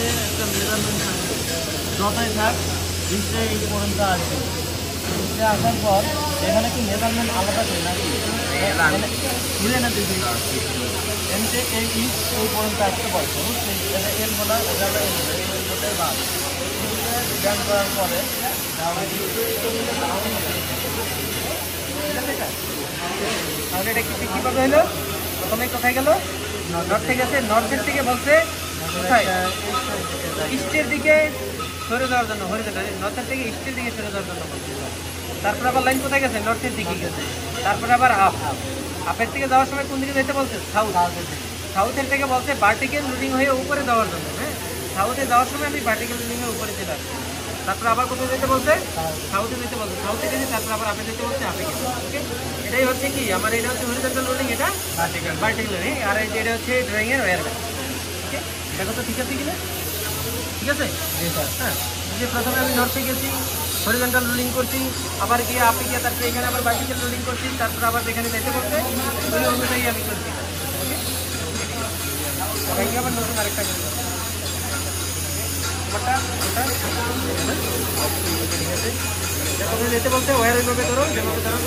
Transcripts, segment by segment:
একটা মেজারমেন্ট যতই থাক ডিসপ্লে এই পর্যন্ত আসবে। ডিসপ্লে আসার পর এখানে কি মেজারমেন্ট আলাদা করে নাকি ঘুরে না দিবি এমনি এই ইঞ্চ ওই পর্যন্ত আসতে পারছে বুঝছি। এটা এল বলা এটা এল ওটাই বাদ ডিজাইন করার পরে তাহলে এটা কি কীভাবে হলো? প্রথমে কোথায় গেল? নর্থ থেকে গেছে, নর্থের থেকে বলছে কোথায়? ইস্টের দিকে সরে যাওয়ার জন্য, নর্থের থেকে ইস্টের দিকে সরে যাওয়ার জন্য বলছে। তারপর আবার লাইন কোথায় গেছে? নর্থের দিকে গেছে। তারপরে আবার আপের থেকে যাওয়ার সময় কোন দিকে যেতে বলছে? সাউথের থেকে বলছে ভার্টিক্যাল লোডিং হয়ে উপরে যাওয়ার জন্য। হ্যাঁ, সাউথে যাওয়ার সময় আমি ভার্টিক্যাল লোডিং হয়ে উপরে চলে আসছি। তারপর আবার কোথায় যেতে বলছে? সাউথে যেতে বলছে। সাউথে গেছে, তারপর আবার আপে যেতে বলছে, আপে গেছে। ওকে, এটাই হচ্ছে কি আমার, এটা হচ্ছে হরিজন্টাল লোডিং, এটা ভার্টিক্যাল লোডিং। আর এটা হচ্ছে ড্রয়িং এর ওয়্যার। ওকে, দেখো তো ঠিক আছে কিনা? ঠিক আছে। হ্যাঁ, যে প্রথমে আমি নর্থে গেছি, হরিজন্টাল লোডিং করছি, আবার গিয়ে আপে গিয়ে তারপরে এখানে আবার ভার্টিক্যাল লোডিং করছি, তারপর আবার যেখানে যেতে করছে ওই অনুযায়ী আমি করছি। ওকে, আবার নতুন আরেকটা যেতে বলতে ওয়ার ওইভাবে ধরো, যেভাবে ধরো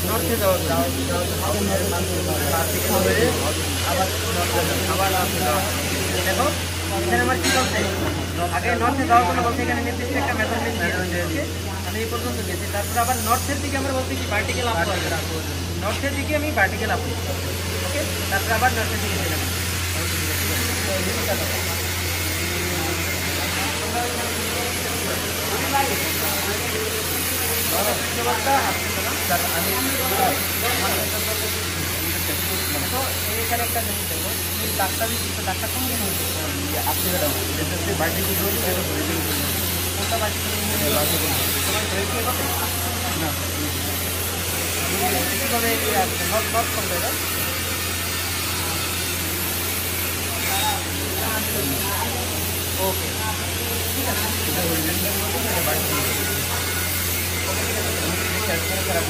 নর্থে যাওয়ার দেখো এখানে আমার কি বলছে? আগে নর্থে যাওয়ার জন্য বলছে এখানে নির্দিষ্ট একটা মেজারমেন্ট দিয়ে আমি এই পর্যন্ত গেছি। তারপর আবার নর্থের দিকে আমরা বলছি কি ভার্টিক্যাল আপ, নর্থের দিকে আমি ভার্টিক্যাল আপ। ওকে, তারপর আবার নর্থের দিকে গেলাম। এখানে একটা জিনিস দেখো, ডাক্তার ডাক্তার কোন দিন হচ্ছে কোনটা কীভাবে আসছে? নট করবে না। ওকে, ঠিক আছে। খারাপ